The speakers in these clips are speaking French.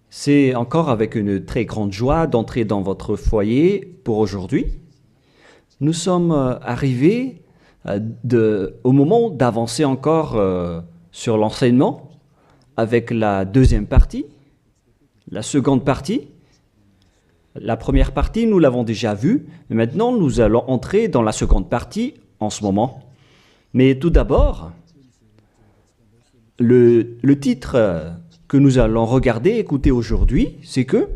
C'est encore avec une très grande joie d'entrer dans votre foyer pour aujourd'hui. Nous sommes arrivés au moment d'avancer encore sur l'enseignement avec la deuxième partie, la seconde partie. La première partie, nous l'avons déjà vue, et maintenant nous allons entrer dans la seconde partie en ce moment. Mais tout d'abord, le titre que nous allons regarder, écouter aujourd'hui, c'est que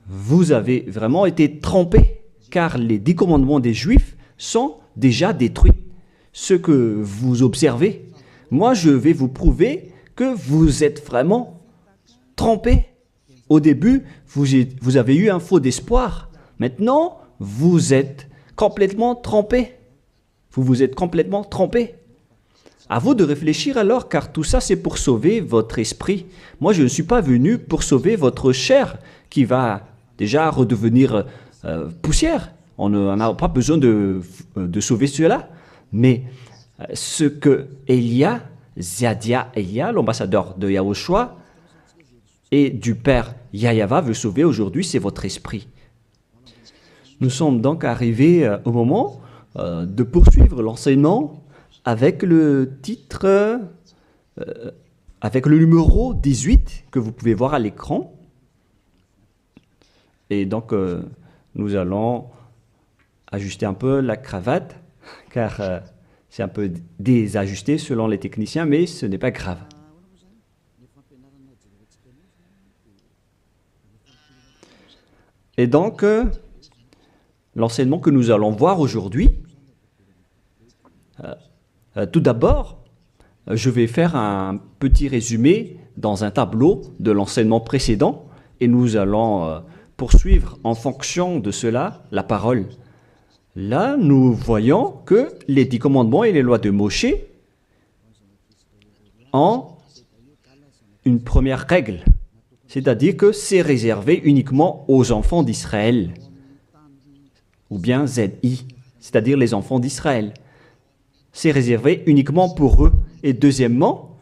vous avez vraiment été trompés, car les 10 commandements des Juifs sont déjà détruits. Ce que vous observez, moi je vais vous prouver que vous êtes vraiment trompés. Au début, vous avez eu un faux d'espoir. Maintenant, vous êtes complètement trompés. Vous vous êtes complètement trompés. À vous de réfléchir alors, car tout ça, c'est pour sauver votre esprit. Moi, je ne suis pas venu pour sauver votre chair, qui va déjà redevenir poussière. On n'a pas besoin de sauver cela. Mais ce que Zadia Elia, l'ambassadeur de Yahushua, et du Père Yahyawa veut sauver aujourd'hui, c'est votre esprit. Nous sommes donc arrivés au moment de poursuivre l'enseignement avec le titre, avec le numéro 18 que vous pouvez voir à l'écran. Et donc, nous allons ajuster un peu la cravate, car c'est un peu désajusté selon les techniciens, mais ce n'est pas grave. Et donc, l'enseignement que nous allons voir aujourd'hui, tout d'abord, je vais faire un petit résumé dans un tableau de l'enseignement précédent et nous allons poursuivre en fonction de cela la parole. Là, nous voyons que les 10 commandements et les lois de Moshe ont une première règle. C'est-à-dire que c'est réservé uniquement aux enfants d'Israël, ou bien ZI, c'est-à-dire les enfants d'Israël. C'est réservé uniquement pour eux. Et deuxièmement,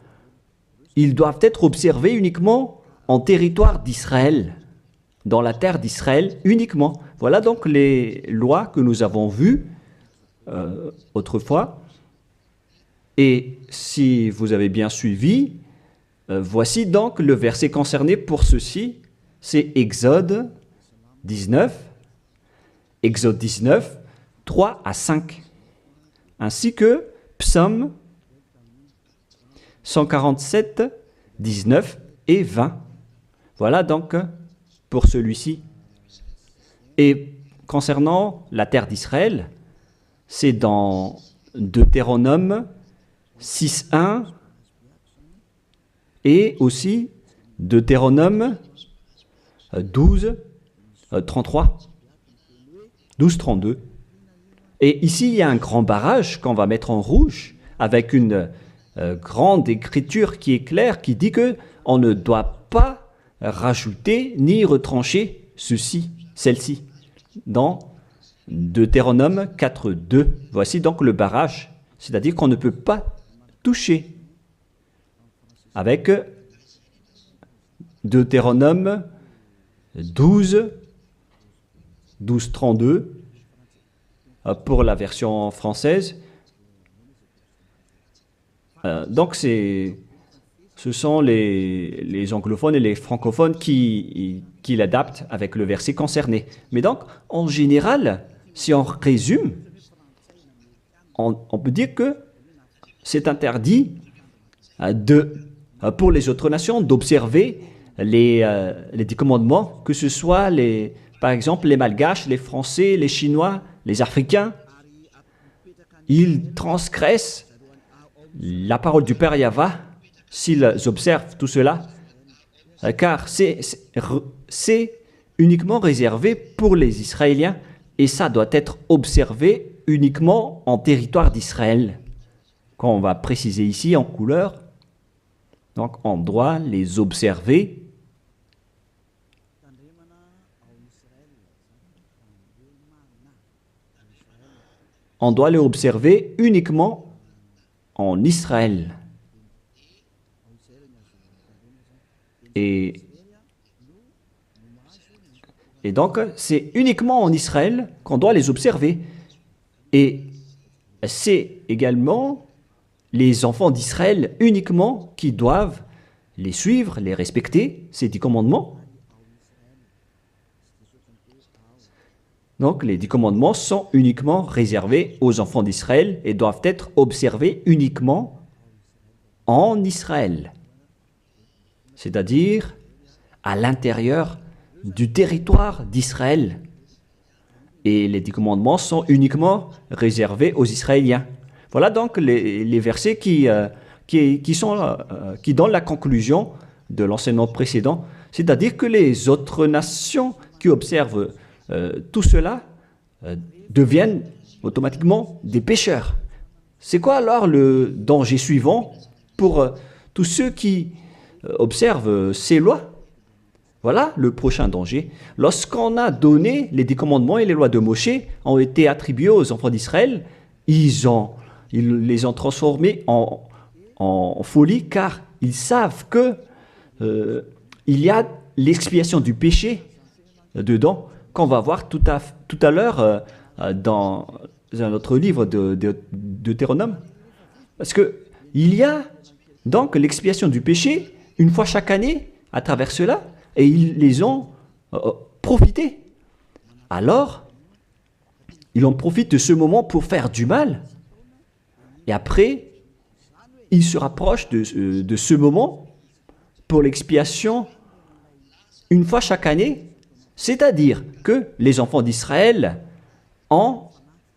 ils doivent être observés uniquement en territoire d'Israël, dans la terre d'Israël uniquement. Voilà donc les lois que nous avons vues autrefois. Et si vous avez bien suivi, voici donc le verset concerné pour ceci, c'est Exode 19, 3 à 5, ainsi que Psaume 147, 19 et 20. Voilà donc pour celui-ci. Et concernant la terre d'Israël, c'est dans Deutéronome 6.1 et aussi Deutéronome 12.33, 12.32. Et ici, il y a un grand barrage qu'on va mettre en rouge avec une grande écriture qui est claire, qui dit qu'on ne doit pas rajouter ni retrancher celle-ci, dans Deutéronome 4.2. Voici donc le barrage, c'est-à-dire qu'on ne peut pas toucher. Avec Deutéronome 12.32 pour la version française. Donc ce sont les anglophones et les francophones qui l'adaptent avec le verset concerné. Mais donc, en général, si on résume, on peut dire que c'est interdit pour les autres nations d'observer les 10 commandements, que ce soit, par exemple, les Malgaches, les Français, les Chinois, les Africains. Ils transgressent la parole du Père Yahyawa s'ils observent tout cela, car c'est uniquement réservé pour les Israéliens et ça doit être observé uniquement en territoire d'Israël. Quand on va préciser ici en couleur, donc on doit les observer uniquement en Israël. Et, et donc, c'est uniquement en Israël qu'on doit les observer. Et c'est également les enfants d'Israël uniquement qui doivent les suivre, les respecter, ces 10 commandements. Donc, les 10 commandements sont uniquement réservés aux enfants d'Israël et doivent être observés uniquement en Israël, c'est-à-dire à l'intérieur du territoire d'Israël. Et les 10 commandements sont uniquement réservés aux Israéliens. Voilà donc les versets qui donnent la conclusion de l'enseignement précédent, c'est-à-dire que les autres nations qui observent tout cela deviennent automatiquement des pécheurs. C'est quoi alors le danger suivant pour tous ceux qui observent ces lois? Voilà le prochain danger. Lorsqu'on a donné les 10 commandements et les lois de Moshe ont été attribués aux enfants d'Israël, ils les ont transformés en folie car ils savent que il y a l'expiation du péché dedans qu'on va voir tout à l'heure dans un autre livre de Deutéronome. Parce que il y a donc l'expiation du péché une fois chaque année à travers cela. Et ils les ont profité. Alors, ils en profitent de ce moment pour faire du mal. Et après, ils se rapprochent de ce moment pour l'expiation une fois chaque année. C'est-à-dire que les enfants d'Israël ont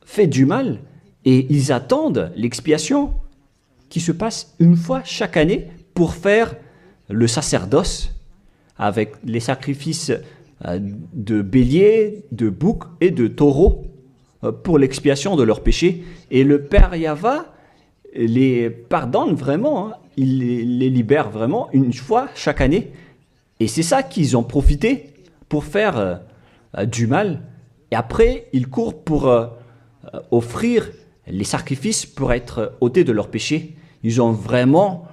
fait du mal et ils attendent l'expiation qui se passe une fois chaque année pour faire le sacerdoce avec les sacrifices de béliers, de boucs et de taureaux pour l'expiation de leurs péchés. Et le Père Yahva les pardonne vraiment, hein. Il les libère vraiment une fois chaque année. Et c'est ça qu'ils ont profité pour faire du mal. Et après, ils courent pour offrir les sacrifices pour être ôtés de leurs péchés. Ils ont vraiment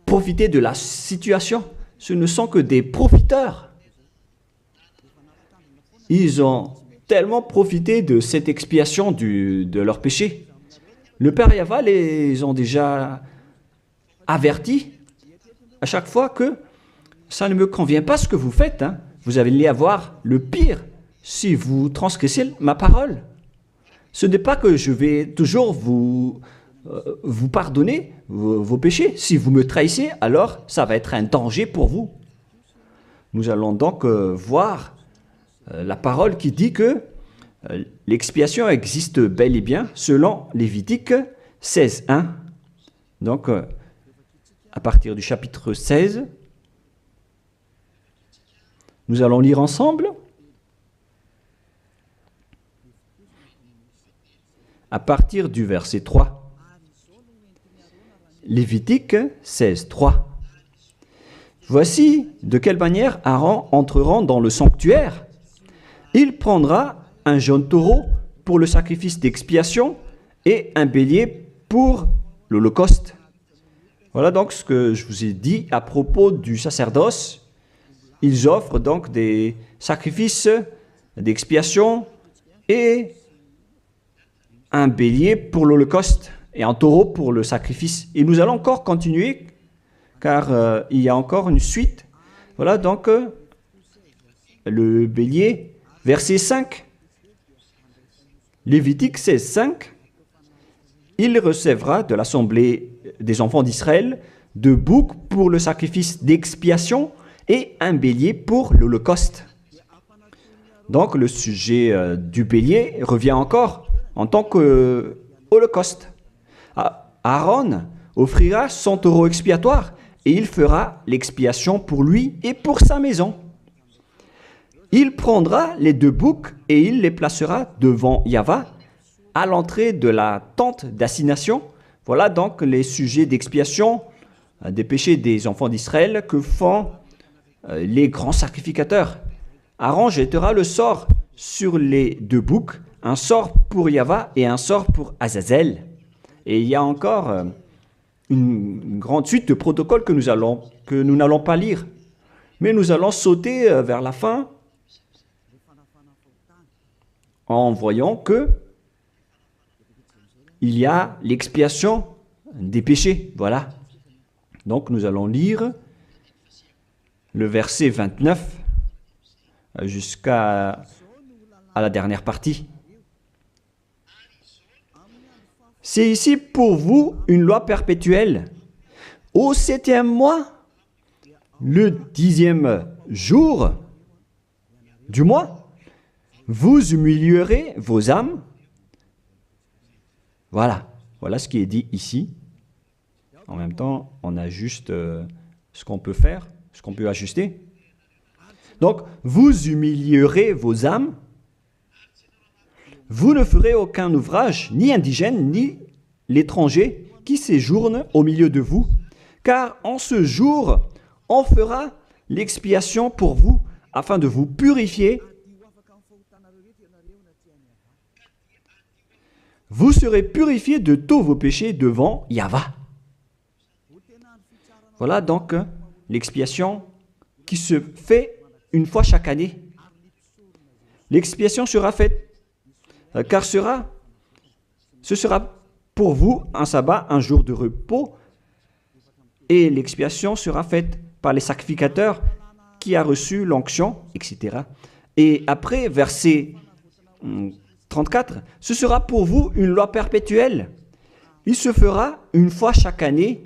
profité de la situation. Ce ne sont que des profiteurs. Ils ont tellement profité de cette expiation de leur péché. Le Père Yahva les ont déjà avertis à chaque fois que ça ne me convient pas ce que vous faites. Hein. Vous allez avoir le pire si vous transgressez ma parole. Ce n'est pas que je vais toujours vous pardonner vos péchés. Si vous me trahissez, alors ça va être un danger pour vous. Nous allons donc voir la parole qui dit que l'expiation existe bel et bien selon Lévitique 16.1. Donc, à partir du chapitre 16, nous allons lire ensemble. À partir du verset 3. Lévitique 16.3. Voici de quelle manière Aaron entrera dans le sanctuaire. Il prendra un jeune taureau pour le sacrifice d'expiation et un bélier pour l'holocauste. Voilà donc ce que je vous ai dit à propos du sacerdoce. Ils offrent donc des sacrifices d'expiation et un bélier pour l'holocauste et un taureau pour le sacrifice. Et nous allons encore continuer car il y a encore une suite. Voilà donc le bélier, verset 5. Lévitique 16.5. Il recevra de l'assemblée des enfants d'Israël 2 boucs pour le sacrifice d'expiation et un bélier pour l'holocauste. Donc le sujet du bélier revient encore en tant qu'holocauste. Aaron offrira son taureau expiatoire et il fera l'expiation pour lui et pour sa maison. Il prendra les 2 boucs et il les placera devant Yahva à l'entrée de la tente d'assignation. Voilà donc les sujets d'expiation des péchés des enfants d'Israël que font les grands sacrificateurs. Aaron jettera le sort sur les 2 boucs, un sort pour Yahva et un sort pour Azazel. Et il y a encore une grande suite de protocoles que nous n'allons pas lire. Mais nous allons sauter vers la fin en voyant que il y a l'expiation des péchés. Voilà. Donc nous allons lire le verset 29 jusqu'à la dernière partie. C'est ici pour vous une loi perpétuelle. Au 7e mois, le 10e jour du mois, vous humilierez vos âmes. Voilà, voilà ce qui est dit ici. En même temps, on ajuste ce qu'on peut faire, ce qu'on peut ajuster. Donc, vous humilierez vos âmes. Vous ne ferez aucun ouvrage, ni indigène, ni l'étranger qui séjourne au milieu de vous, car en ce jour, on fera l'expiation pour vous, afin de vous purifier. Vous serez purifiés de tous vos péchés devant Yahva. Voilà donc l'expiation qui se fait une fois chaque année. L'expiation sera faite, car ce sera pour vous un sabbat, un jour de repos, et l'expiation sera faite par les sacrificateurs qui a reçu l'onction, etc. Et après, verset 34, ce sera pour vous une loi perpétuelle. Il se fera une fois chaque année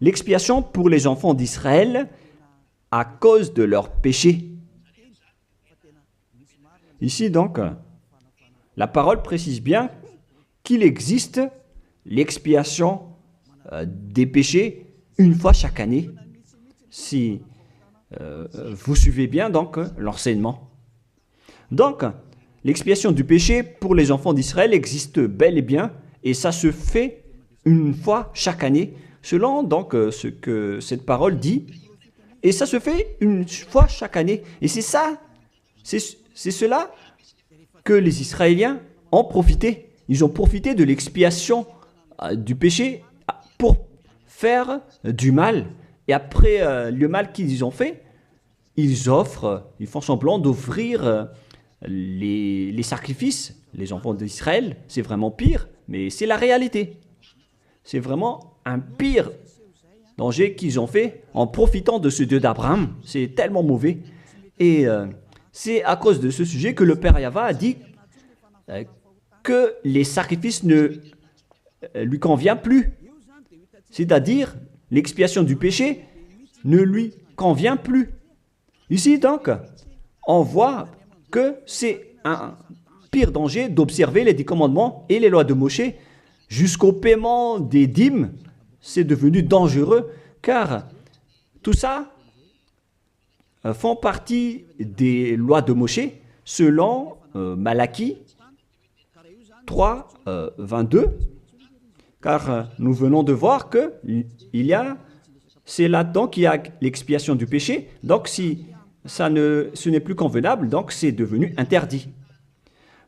l'expiation pour les enfants d'Israël à cause de leurs péchés. Ici donc, la parole précise bien qu'il existe l'expiation des péchés une fois chaque année. Si vous suivez bien donc l'enseignement. Donc, l'expiation du péché pour les enfants d'Israël existe bel et bien, et ça se fait une fois chaque année, selon donc ce que cette parole dit. Et ça se fait une fois chaque année. Et c'est ça, c'est cela que les Israéliens ont profité. Ils ont profité de l'expiation du péché pour faire du mal. Et après le mal qu'ils ont fait, ils font semblant d'offrir les sacrifices. Les enfants d'Israël, c'est vraiment pire, mais c'est la réalité. C'est vraiment un pire danger qu'ils ont fait en profitant de ce Dieu d'Abraham. C'est tellement mauvais. Et c'est à cause de ce sujet que le Père Yahva a dit que les sacrifices ne lui conviennent plus. C'est-à-dire, l'expiation du péché ne lui convient plus. Ici, donc, on voit que c'est un pire danger d'observer les 10 commandements et les lois de Moshe jusqu'au paiement des dîmes. C'est devenu dangereux car tout ça font partie des lois de Moshe selon Malachie 3, 22. Car nous venons de voir que c'est là-dedans qu'il y a l'expiation du péché. Donc si ce n'est plus convenable, donc c'est devenu interdit.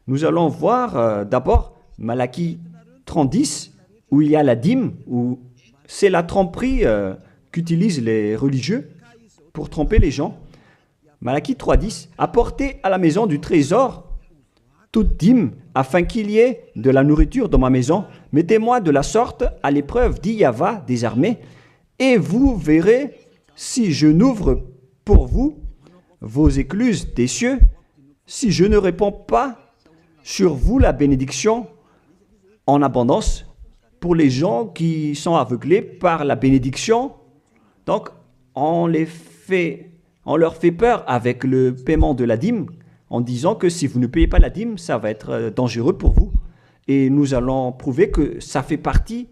Nous allons voir d'abord Malachie 30:10, où il y a la dîme, où c'est la tromperie qu'utilisent les religieux pour tromper les gens. Malachie 3:10, apportez à la maison du trésor toute dîme, afin qu'il y ait de la nourriture dans ma maison. Mettez-moi de la sorte à l'épreuve, dit Yahva des armées, et vous verrez si je n'ouvre pour vous vos écluses des cieux, si je ne répands pas sur vous la bénédiction en abondance. Pour les gens qui sont aveuglés par la bénédiction, donc on leur fait peur avec le paiement de la dîme, en disant que si vous ne payez pas la dîme, ça va être dangereux pour vous. Et nous allons prouver que ça fait partie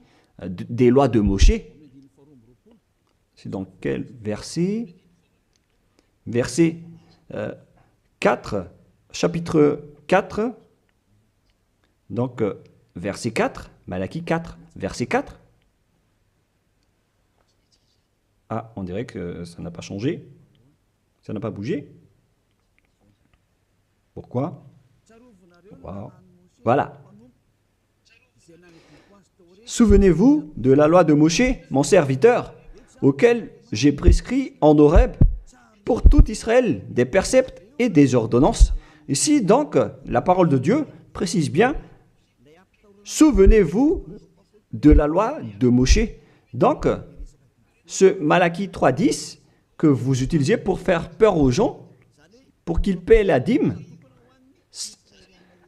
des lois de Moshe. C'est dans quel verset? Verset 4, chapitre 4, donc verset 4, Malachie 4, verset 4. Ah, on dirait que ça n'a pas changé, ça n'a pas bougé. Pourquoi? Wow. Voilà. Souvenez-vous de la loi de Moshe, mon serviteur, auquel j'ai prescrit en Horeb pour tout Israël, des préceptes et des ordonnances. Ici, donc, la parole de Dieu précise bien, souvenez-vous de la loi de Moshe. Donc, ce Malachie 3.10 que vous utilisez pour faire peur aux gens, pour qu'ils paient la dîme,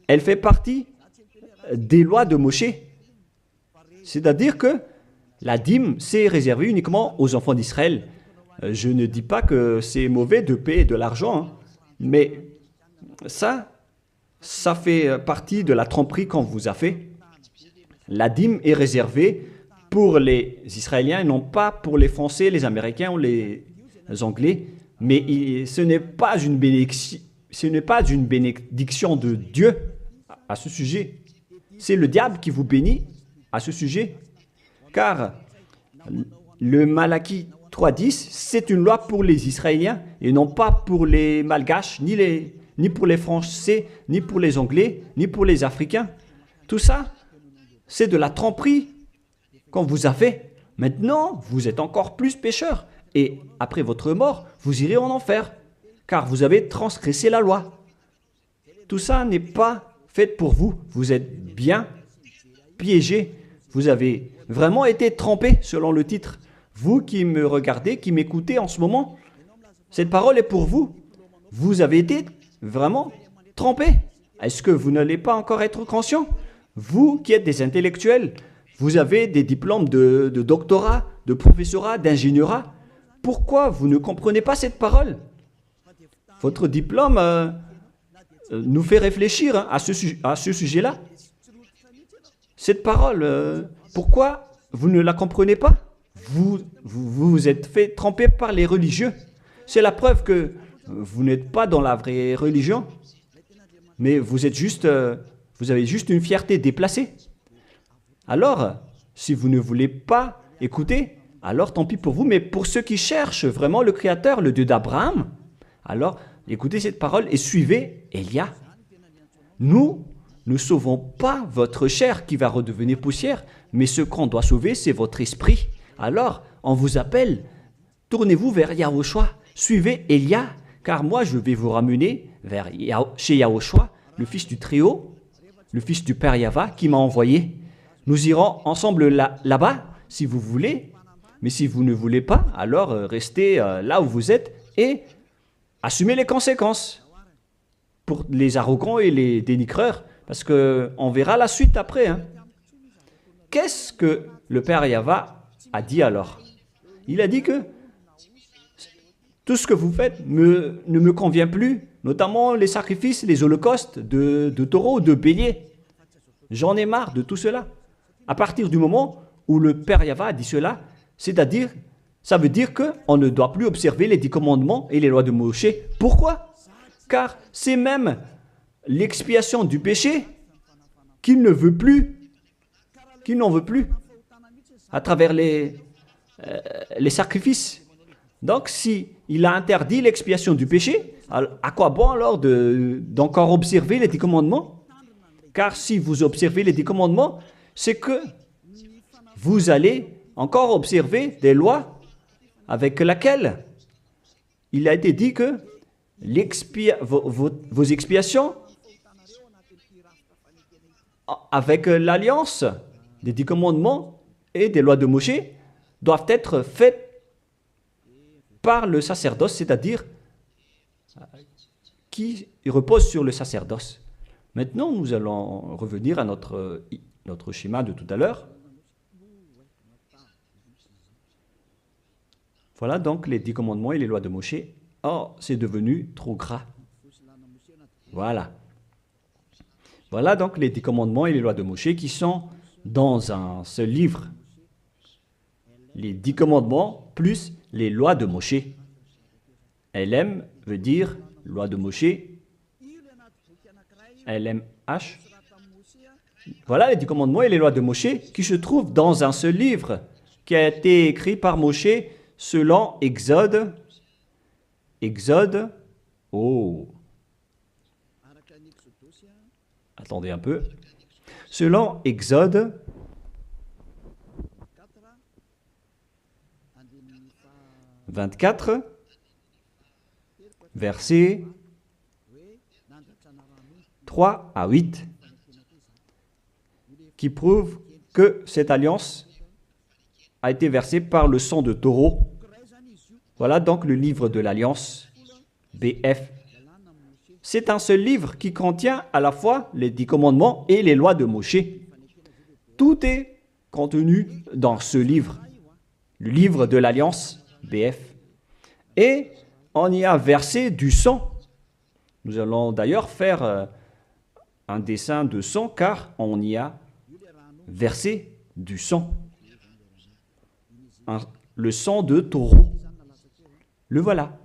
elle fait partie des lois de Moshe. C'est-à-dire que la dîme, c'est réservé uniquement aux enfants d'Israël. Je ne dis pas que c'est mauvais de payer de l'argent, hein, mais ça fait partie de la tromperie qu'on vous a fait. La dîme est réservée pour les Israéliens et non pas pour les Français, les Américains ou les Anglais. Mais ce n'est pas une bénédiction de Dieu à ce sujet. C'est le diable qui vous bénit à ce sujet. Car le Malachie 3.10, c'est une loi pour les Israéliens et non pas pour les Malgaches, ni pour les Français, ni pour les Anglais, ni pour les Africains. Tout ça, c'est de la tromperie qu'on vous a fait. Maintenant, vous êtes encore plus pécheurs. Et après votre mort, vous irez en enfer, car vous avez transgressé la loi. Tout ça n'est pas fait pour vous. Vous êtes bien piégés. Vous avez vraiment été trompés, selon le titre. Vous qui me regardez, qui m'écoutez en ce moment, cette parole est pour vous. Vous avez été vraiment trompés. Est-ce que vous n'allez pas encore être conscient? Vous qui êtes des intellectuels, vous avez des diplômes de doctorat, de professorat, d'ingénierat. Pourquoi vous ne comprenez pas cette parole? Votre diplôme nous fait réfléchir à ce sujet-là. Cette parole, pourquoi vous ne la comprenez pas? Vous êtes fait tromper par les religieux. C'est la preuve que vous n'êtes pas dans la vraie religion, mais vous avez juste une fierté déplacée. Alors, si vous ne voulez pas écouter, alors tant pis pour vous, mais pour ceux qui cherchent vraiment le Créateur, le Dieu d'Abraham, alors écoutez cette parole et suivez Élia. Nous ne sauvons pas votre chair qui va redevenir poussière, mais ce qu'on doit sauver, c'est votre esprit. Alors, on vous appelle, tournez-vous vers Yahushua, suivez Élia, car moi je vais vous ramener chez Yahushua, le fils du Très-Haut, le fils du Père Yahva qui m'a envoyé. Nous irons ensemble là-bas, si vous voulez, mais si vous ne voulez pas, alors restez là où vous êtes et assumez les conséquences pour les arrogants et les dénigreurs, parce qu'on verra la suite après. Hein. Qu'est-ce que le Père Yahva a dit alors? Il a dit que tout ce que vous faites ne me convient plus, notamment les sacrifices, les holocaustes de taureaux, de béliers. J'en ai marre de tout cela. À partir du moment où le Père Yahva a dit cela, c'est-à-dire, ça veut dire qu'on ne doit plus observer les 10 commandements et les lois de Moshe. Pourquoi? Car c'est même l'expiation du péché qu'il ne veut plus, qu'il n'en veut plus, à travers les sacrifices. Donc, si il a interdit l'expiation du péché, à quoi bon alors d'encore observer les 10 commandements? Car si vous observez les 10 commandements, c'est que vous allez encore observer des lois avec lesquelles il a été dit que vos expiations avec l'alliance des 10 commandements et des lois de Moshe doivent être faites par le sacerdoce, c'est-à-dire qui repose sur le sacerdoce. Maintenant, nous allons revenir à notre schéma de tout à l'heure. Voilà donc les 10 commandements et les lois de Moshe. Oh, c'est devenu trop gras. Voilà. Voilà donc les 10 commandements et les lois de Moshe qui sont dans un seul livre. Les 10 commandements plus les lois de Moshe. LM veut dire loi de Moshe. LMH. Voilà les 10 commandements et les lois de Moshe qui se trouvent dans un seul livre qui a été écrit par Moshe selon Exode. Exode. Oh. Attendez un peu. Selon Exode 24, versets 3 à 8, qui prouvent que cette alliance a été versée par le sang de taureau. Voilà donc le livre de l'Alliance, BF. C'est un seul livre qui contient à la fois les 10 commandements et les lois de Moïse. Tout est contenu dans ce livre, le livre de l'Alliance, BF. Et on y a versé du sang. Nous allons d'ailleurs faire un dessin de sang car on y a versé du sang. Le sang de taureau. Le voilà.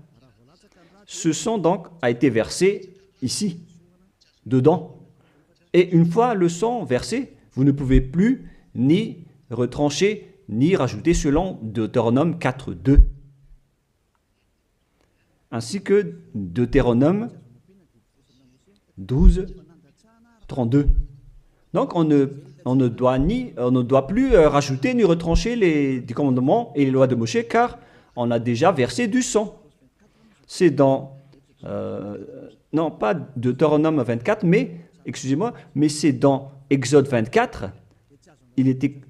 Ce sang donc a été versé ici, dedans. Et une fois le sang versé, vous ne pouvez plus ni retrancher, ni rajouter selon Deutéronome 4.2. Ainsi que Deutéronome 12.32. Donc on ne doit plus rajouter ni retrancher les commandements et les lois de Moïse car on a déjà versé du sang. C'est dans, non pas Deutéronome 24, mais, excusez-moi, mais c'est dans Exode 24. Il était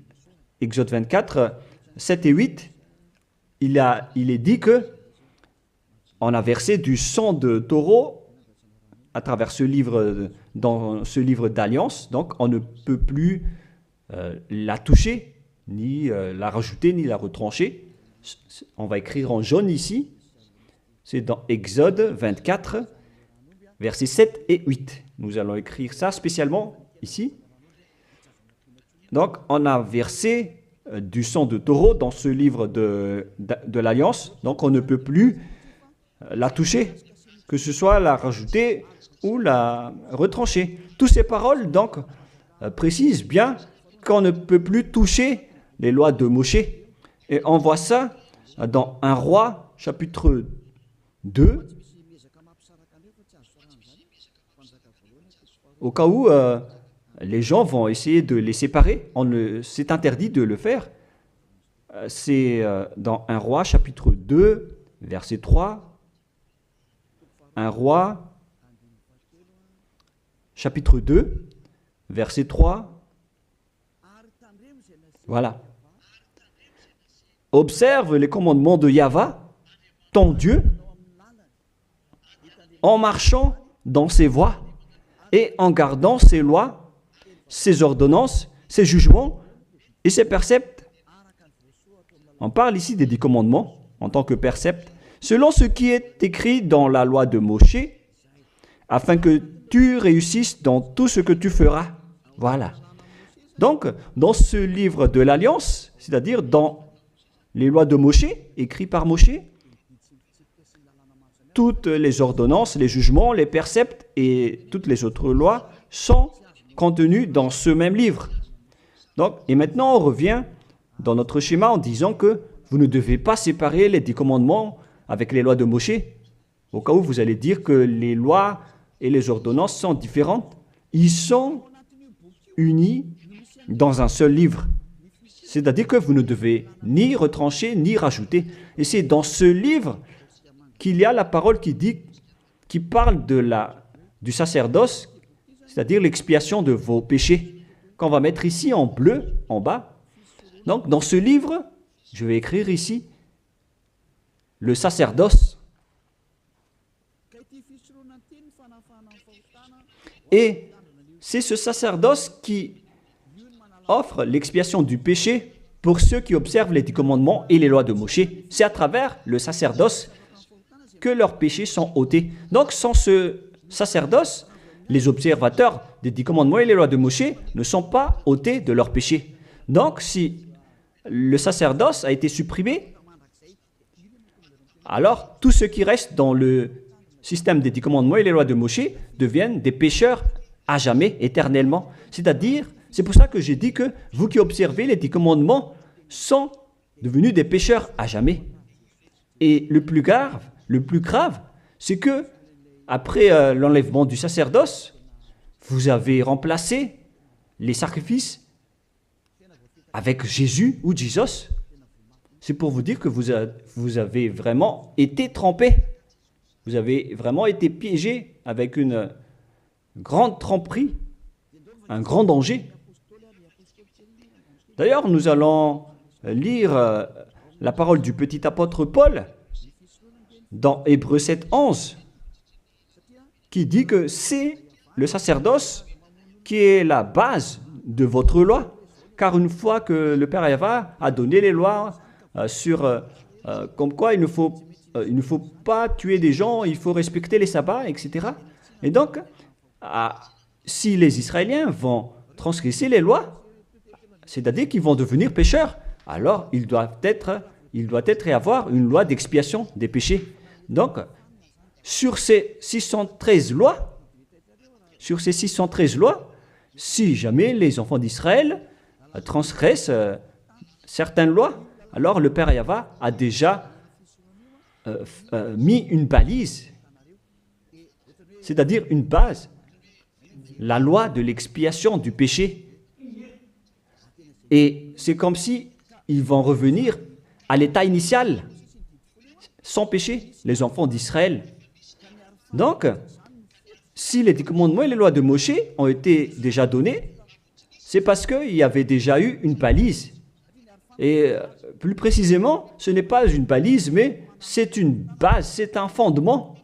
Exode 24, 7 et 8. Il est dit que on a versé du sang de taureau à travers ce livre, dans ce livre d'alliance. Donc, on ne peut plus la toucher, ni la rajouter, ni la retrancher. On va écrire en jaune ici. C'est dans Exode 24, versets 7 et 8. Nous allons écrire ça spécialement ici. Donc, on a versé du sang de taureau dans ce livre de l'Alliance. Donc, on ne peut plus la toucher, que ce soit la rajouter ou la retrancher. Toutes ces paroles, donc, précisent bien qu'on ne peut plus toucher les lois de Moïse. Et on voit ça dans 1 Roi, chapitre 2, au cas où les gens vont essayer de les séparer. C'est interdit de le faire. C'est dans 1 Roi, chapitre 2, verset 3. 1 Roi, chapitre 2, verset 3. Voilà. Observe les commandements de Yahvé, ton Dieu, en marchant dans ses voies et en gardant ses lois, ses ordonnances, ses jugements et ses préceptes. On parle ici des 10 commandements en tant que préceptes, selon ce qui est écrit dans la loi de Moïse, afin que tu réussisses dans tout ce que tu feras. Voilà. Donc, dans ce livre de l'Alliance, c'est-à-dire dans les lois de Moïse, écrites par Moïse, toutes les ordonnances, les jugements, les préceptes et toutes les autres lois sont contenues dans ce même livre. Donc, et maintenant, on revient dans notre schéma en disant que vous ne devez pas séparer les 10 commandements avec les lois de Moïse. Au cas où vous allez dire que les lois et les ordonnances sont différentes, ils sont unis dans un seul livre. C'est-à-dire que vous ne devez ni retrancher ni rajouter. Et c'est dans ce livre qu'il y a la parole qui parle du sacerdoce, c'est-à-dire l'expiation de vos péchés, qu'on va mettre ici en bleu, en bas. Donc, dans ce livre, je vais écrire ici le sacerdoce. Et c'est ce sacerdoce qui offre l'expiation du péché pour ceux qui observent les 10 commandements et les lois de Moïse. C'est à travers le sacerdoce que leurs péchés sont ôtés. Donc, sans ce sacerdoce, les observateurs des 10 commandements et les lois de Moïse ne sont pas ôtés de leurs péchés. Donc, si le sacerdoce a été supprimé, alors tout ce qui reste dans le système des 10 commandements et les lois de Moïse deviennent des pécheurs à jamais, éternellement. C'est-à-dire, c'est pour ça que j'ai dit que vous qui observez les 10 commandements sont devenus des pécheurs à jamais. Et le plus grave, c'est que après l'enlèvement du sacerdoce, vous avez remplacé les sacrifices avec Jésus ou Jesus. C'est pour vous dire que vous avez vraiment été trempés. Vous avez vraiment été piégés avec une grande tromperie, un grand danger. D'ailleurs, nous allons lire la parole du petit apôtre Paul dans Hébreux 7, 11, qui dit que c'est le sacerdoce qui est la base de votre loi. Car une fois que le Père Yahva a donné les lois comme quoi il ne faut pas tuer des gens, il faut respecter les sabbats, etc. Et donc, si les Israéliens vont transgresser les lois, c'est-à-dire qu'ils vont devenir pécheurs, alors il doit être et avoir une loi d'expiation des péchés. Donc, sur ces 613 lois, si jamais les enfants d'Israël transgressent certaines lois, alors le Père Yahva a déjà mis une balise, c'est-à-dire une base, la loi de l'expiation du péché. Et c'est comme si ils vont revenir à l'état initial, sans péché, les enfants d'Israël. Donc, si les 10 commandements et les lois de Moshe ont été déjà donnés, c'est parce qu'il y avait déjà eu une balise. Et plus précisément, ce n'est pas une balise, mais c'est une base, c'est un fondement.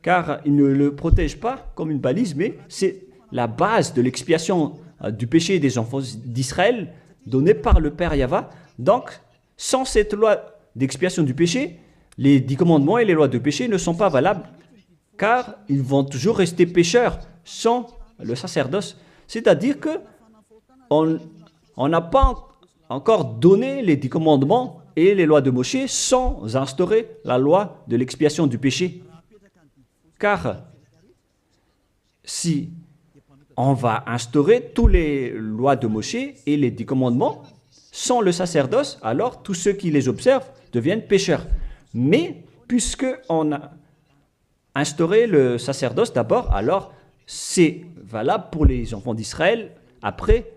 Car il ne le protège pas comme une balise, mais c'est la base de l'expiation du péché des enfants d'Israël donnée par le Père Yahva. Donc, sans cette loi d'expiation du péché, les 10 commandements et les lois de péché ne sont pas valables, car ils vont toujours rester pécheurs sans le sacerdoce. C'est-à-dire que on n'a pas encore donné les 10 commandements et les lois de Moshe sans instaurer la loi de l'expiation du péché. Car si on va instaurer toutes les lois de Moshe et les 10 commandements sans le sacerdoce, alors tous ceux qui les observent deviennent pécheurs. Mais puisque on a instauré le sacerdoce d'abord, alors c'est valable pour les enfants d'Israël après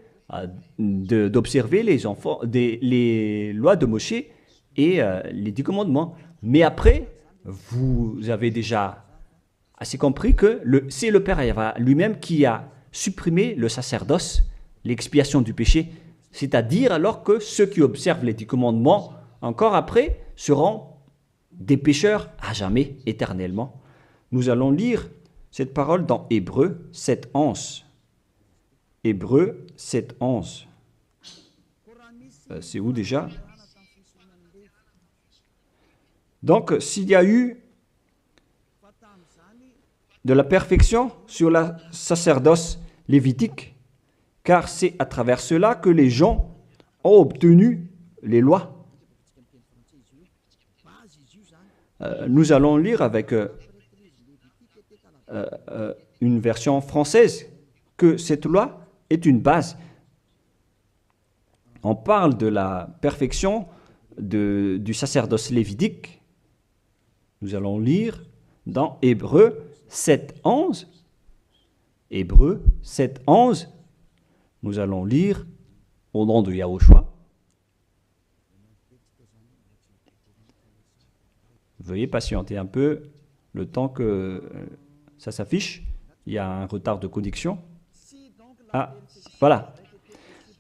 d'observer les lois de Moshe et les 10 commandements. Mais après, vous avez déjà assez compris que c'est le Père Yahva lui-même qui a supprimé le sacerdoce, l'expiation du péché. C'est-à-dire alors que ceux qui observent les 10 commandements, encore après, seront des pécheurs à jamais, éternellement. Nous allons lire cette parole dans Hébreux 7, 11. Hébreux 7, 11. C'est où déjà? Donc, s'il y a eu de la perfection sur le sacerdoce lévitique, car c'est à travers cela que les gens ont obtenu les lois. Nous allons lire avec une version française que cette loi est une base. On parle de la perfection du sacerdoce lévitique. Nous allons lire dans Hébreux 7, 11. Hébreux 7, 11. Nous allons lire au nom de Yahushua. Veuillez patienter un peu le temps que ça s'affiche. Il y a un retard de connexion. Ah, voilà.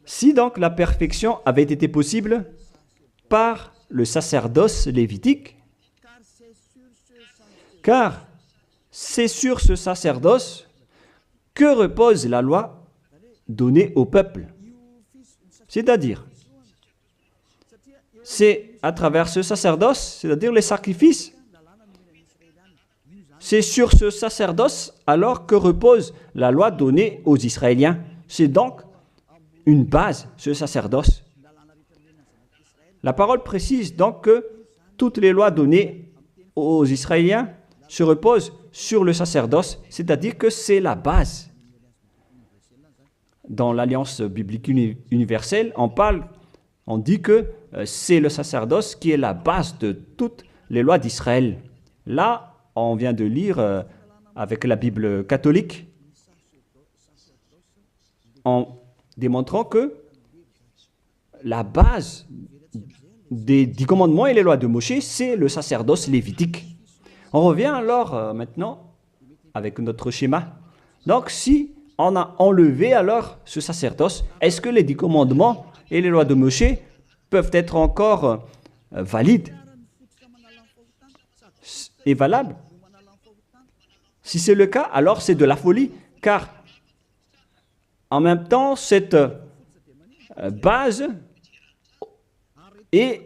Si donc la perfection avait été possible par le sacerdoce lévitique, car c'est sur ce sacerdoce que repose la loi donnée au peuple. C'est-à-dire, c'est à travers ce sacerdoce, c'est-à-dire les sacrifices, c'est sur ce sacerdoce alors que repose la loi donnée aux Israéliens. C'est donc une base, ce sacerdoce. La parole précise donc que toutes les lois données aux Israéliens se reposent sur le sacerdoce, c'est-à-dire que c'est la base. Dans l'Alliance biblique universelle, on dit que c'est le sacerdoce qui est la base de toutes les lois d'Israël. Là, on vient de lire avec la Bible catholique, en démontrant que la base des 10 commandements et les lois de Moshe, c'est le sacerdoce lévitique. On revient alors maintenant avec notre schéma. Donc, si on a enlevé alors ce sacerdoce, est-ce que les 10 commandements et les lois de Moshe peuvent être encore valides et valables? Si c'est le cas, alors c'est de la folie, car en même temps, cette base est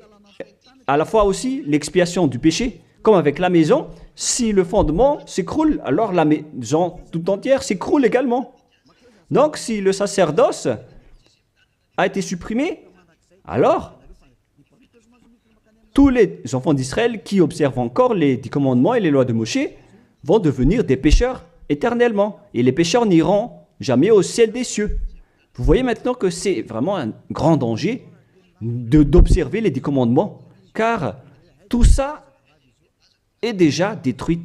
à la fois aussi l'expiation du péché, comme avec la maison. Si le fondement s'écroule, alors la maison tout entière s'écroule également. Donc, si le sacerdoce a été supprimé, alors tous les enfants d'Israël qui observent encore les 10 commandements et les lois de Moshe vont devenir des pécheurs éternellement. Et les pécheurs n'iront jamais au ciel des cieux. Vous voyez maintenant que c'est vraiment un grand danger d'observer les 10 commandements, car tout ça est déjà détruit.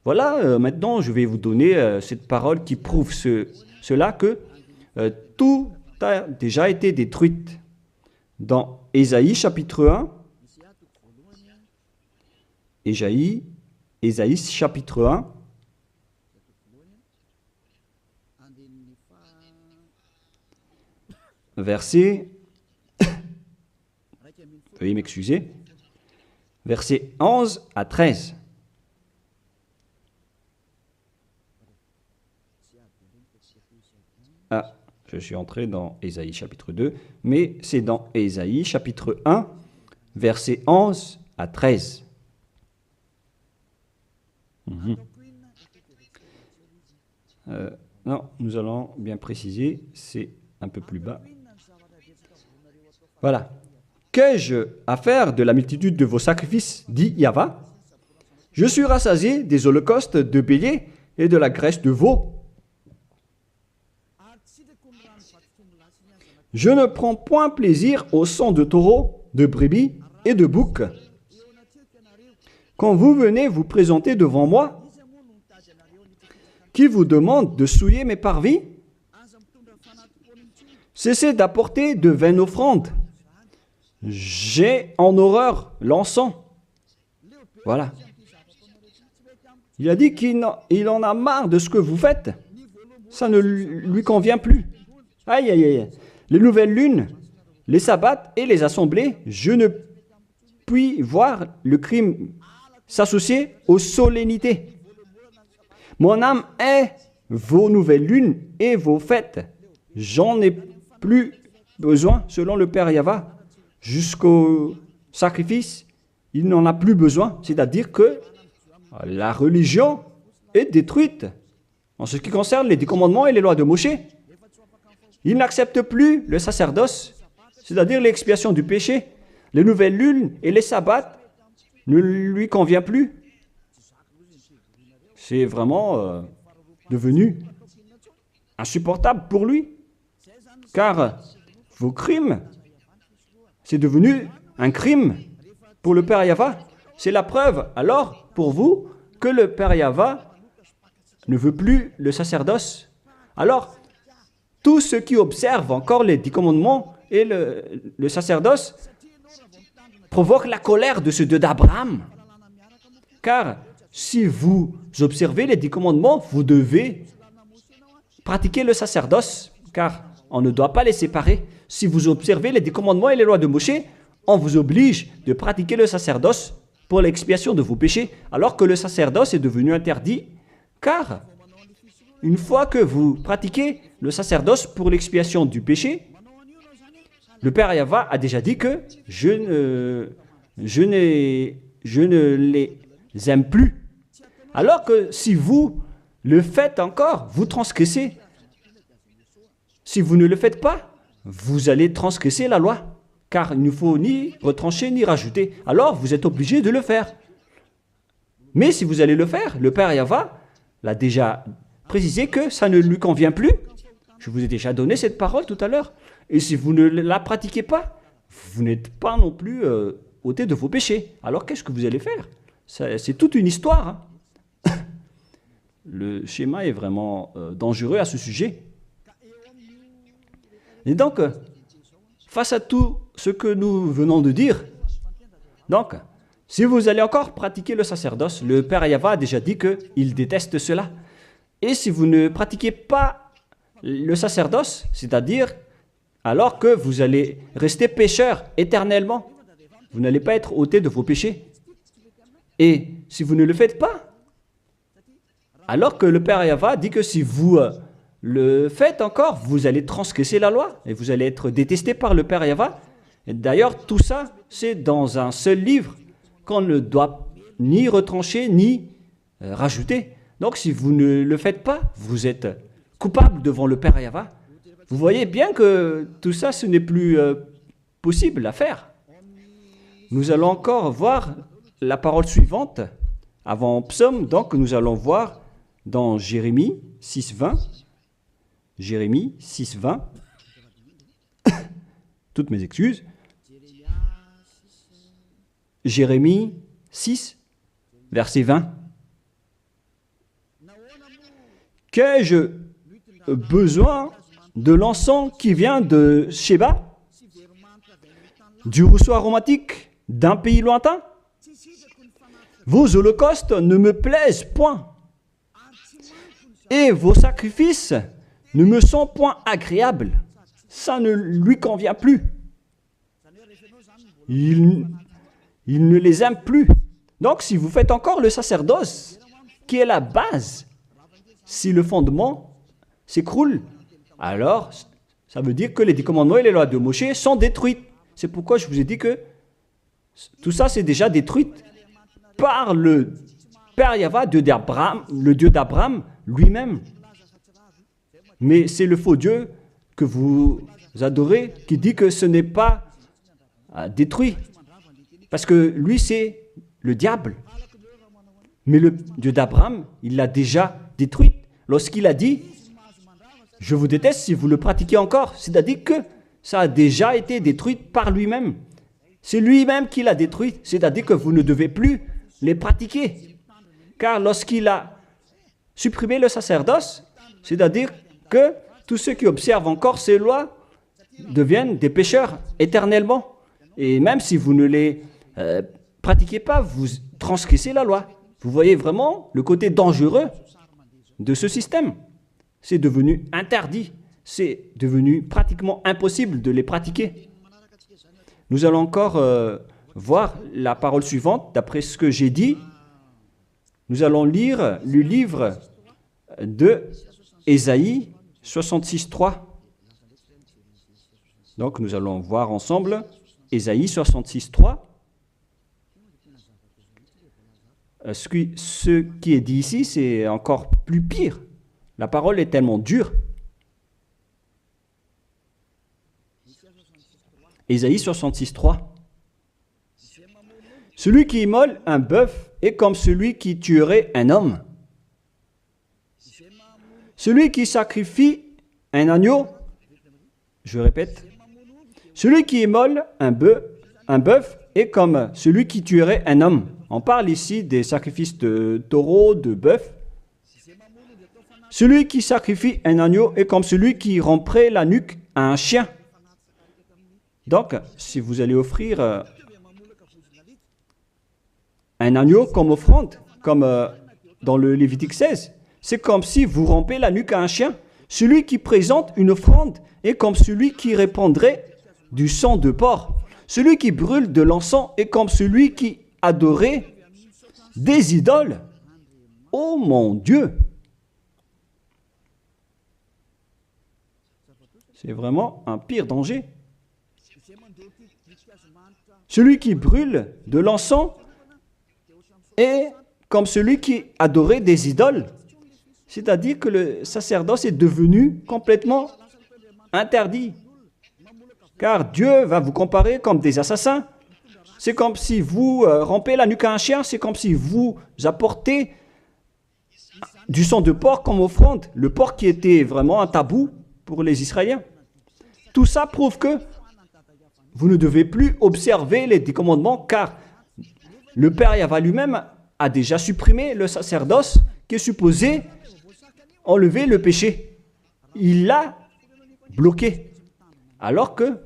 Voilà, maintenant je vais vous donner cette parole qui prouve cela, que tout a déjà été détruit. Dans Ésaïe chapitre 1, Ésaïe chapitre 1, verset, veuillez m'excuser, verset 11 à 13. Ah, je suis entré dans Ésaïe chapitre 2, mais c'est dans Ésaïe chapitre 1, verset 11 à 13. Non, nous allons bien préciser, c'est un peu plus bas. Voilà. Qu'ai-je à faire de la multitude de vos sacrifices, dit Yahva? Je suis rassasié des holocaustes de béliers et de la graisse de veau. Je ne prends point plaisir au sang de taureau, de brebis et de bouc. Quand vous venez vous présenter devant moi, qui vous demande de souiller mes parvis, cessez d'apporter de vaines offrandes. J'ai en horreur l'encens. Voilà. Il a dit qu'il en a marre de ce que vous faites. Ça ne lui convient plus. Aïe, aïe, aïe. Les nouvelles lunes, les sabbats et les assemblées, je ne puis voir le crime s'associer aux solennités. Mon âme est vos nouvelles lunes et vos fêtes. J'en ai plus besoin, selon le Père Yahva. Jusqu'au sacrifice, il n'en a plus besoin. C'est-à-dire que la religion est détruite. En ce qui concerne les 10 commandements et les lois de Moshe, il n'accepte plus le sacerdoce, c'est-à-dire l'expiation du péché. Les nouvelles lunes et les sabbats ne lui conviennent plus. C'est vraiment devenu insupportable pour lui, car vos crimes, c'est devenu un crime pour le Père Yahva. C'est la preuve, alors, pour vous, que le Père Yahva ne veut plus le sacerdoce. Alors, tous ceux qui observent encore les 10 commandements et le sacerdoce provoquent la colère de ce Dieu d'Abraham. Car si vous observez les 10 commandements, vous devez pratiquer le sacerdoce, car on ne doit pas les séparer. Si vous observez les 10 commandements et les lois de Moshe, on vous oblige de pratiquer le sacerdoce pour l'expiation de vos péchés, alors que le sacerdoce est devenu interdit, car une fois que vous pratiquez le sacerdoce pour l'expiation du péché, le Père Yahva a déjà dit que je ne les aime plus. Alors que si vous le faites encore, vous transgressez. Si vous ne le faites pas, vous allez transgresser la loi, car il ne faut ni retrancher ni rajouter. Alors vous êtes obligé de le faire. Mais si vous allez le faire, le Père Yahva l'a déjà précisé que ça ne lui convient plus. Je vous ai déjà donné cette parole tout à l'heure. Et si vous ne la pratiquez pas, vous n'êtes pas non plus ôté de vos péchés. Alors qu'est-ce que vous allez faire? C'est toute une histoire. Hein. Le schéma est vraiment dangereux à ce sujet. Et donc, face à tout ce que nous venons de dire, donc, Si vous allez encore pratiquer le sacerdoce, le Père Yahva a déjà dit qu'il déteste cela. Et si vous ne pratiquez pas le sacerdoce, c'est-à-dire alors que vous allez rester pécheur éternellement, vous n'allez pas être ôté de vos péchés. Et si vous ne le faites pas, alors que le Père Yahva dit que si vous le faites encore, vous allez transgresser la loi et vous allez être détesté par le Père Yahva. Et d'ailleurs, tout ça, c'est dans un seul livre qu'on ne doit ni retrancher ni rajouter. Donc, si vous ne le faites pas, vous êtes coupable devant le Père Yahva. Vous voyez bien que tout ça, ce n'est plus possible à faire. Nous allons encore voir la parole suivante avant Psaume. Donc, nous allons voir dans Jérémie 6.20. Jérémie 6.20. Toutes mes excuses. Jérémie 6, verset 20. Qu'ai-je besoin de l'encens qui vient de Sheba, du rousseau aromatique d'un pays lointain? Vos holocaustes ne me plaisent point, et vos sacrifices ne me sont point agréables. Ça ne lui convient plus. Il ne les aime plus. Donc, si vous faites encore le sacerdoce, qui est la base, si le fondement s'écroule, alors ça veut dire que les 10 commandements et les lois de Moshe sont détruites. C'est pourquoi je vous ai dit que tout ça, c'est déjà détruit par le Père Yahva, le Dieu d'Abraham lui-même. Mais c'est le faux Dieu que vous adorez qui dit que ce n'est pas détruit. Parce que lui, c'est le diable. Mais le Dieu d'Abraham, il l'a déjà détruit. Lorsqu'il a dit, je vous déteste si vous le pratiquez encore. C'est-à-dire que ça a déjà été détruit par lui-même. C'est lui-même qui l'a détruit. C'est-à-dire que vous ne devez plus les pratiquer. Car lorsqu'il a supprimé le sacerdoce, c'est-à-dire que tous ceux qui observent encore ces lois deviennent des pécheurs éternellement. Et même si vous ne les pratiquez pas, vous transgressez la loi. Vous voyez vraiment le côté dangereux de ce système. C'est devenu interdit. C'est devenu pratiquement impossible de les pratiquer. Nous allons encore voir la parole suivante. D'après ce que j'ai dit, nous allons lire le livre de Ésaïe 66.3. Donc nous allons voir ensemble Ésaïe 66.3. Ce qui est dit ici, c'est encore plus pire. La parole est tellement dure. Ésaïe 66.3. Celui qui immole un bœuf est comme celui qui tuerait un homme. Celui qui sacrifie un agneau, je répète, celui qui immole un bœuf est comme celui qui tuerait un homme. On parle ici des sacrifices de taureau, de bœuf. Celui qui sacrifie un agneau est comme celui qui romprait la nuque à un chien. Donc, si vous allez offrir un agneau comme offrande, comme dans le Lévitique 16, c'est comme si vous rompez la nuque à un chien. Celui qui présente une offrande est comme celui qui répandrait du sang de porc. Celui qui brûle de l'encens est comme celui qui adorait des idoles. Oh mon Dieu! C'est vraiment un pire danger. Celui qui brûle de l'encens est comme celui qui adorait des idoles. C'est-à-dire que le sacerdoce est devenu complètement interdit. Car Dieu va vous comparer comme des assassins. C'est comme si vous rompez la nuque à un chien, c'est comme si vous apportez du sang de porc comme offrande. Le porc qui était vraiment un tabou pour les Israéliens. Tout ça prouve que vous ne devez plus observer les 10 commandements, car le Père Yahva lui-même a déjà supprimé le sacerdoce qui est supposé enlever le péché. Il l'a bloqué. Alors que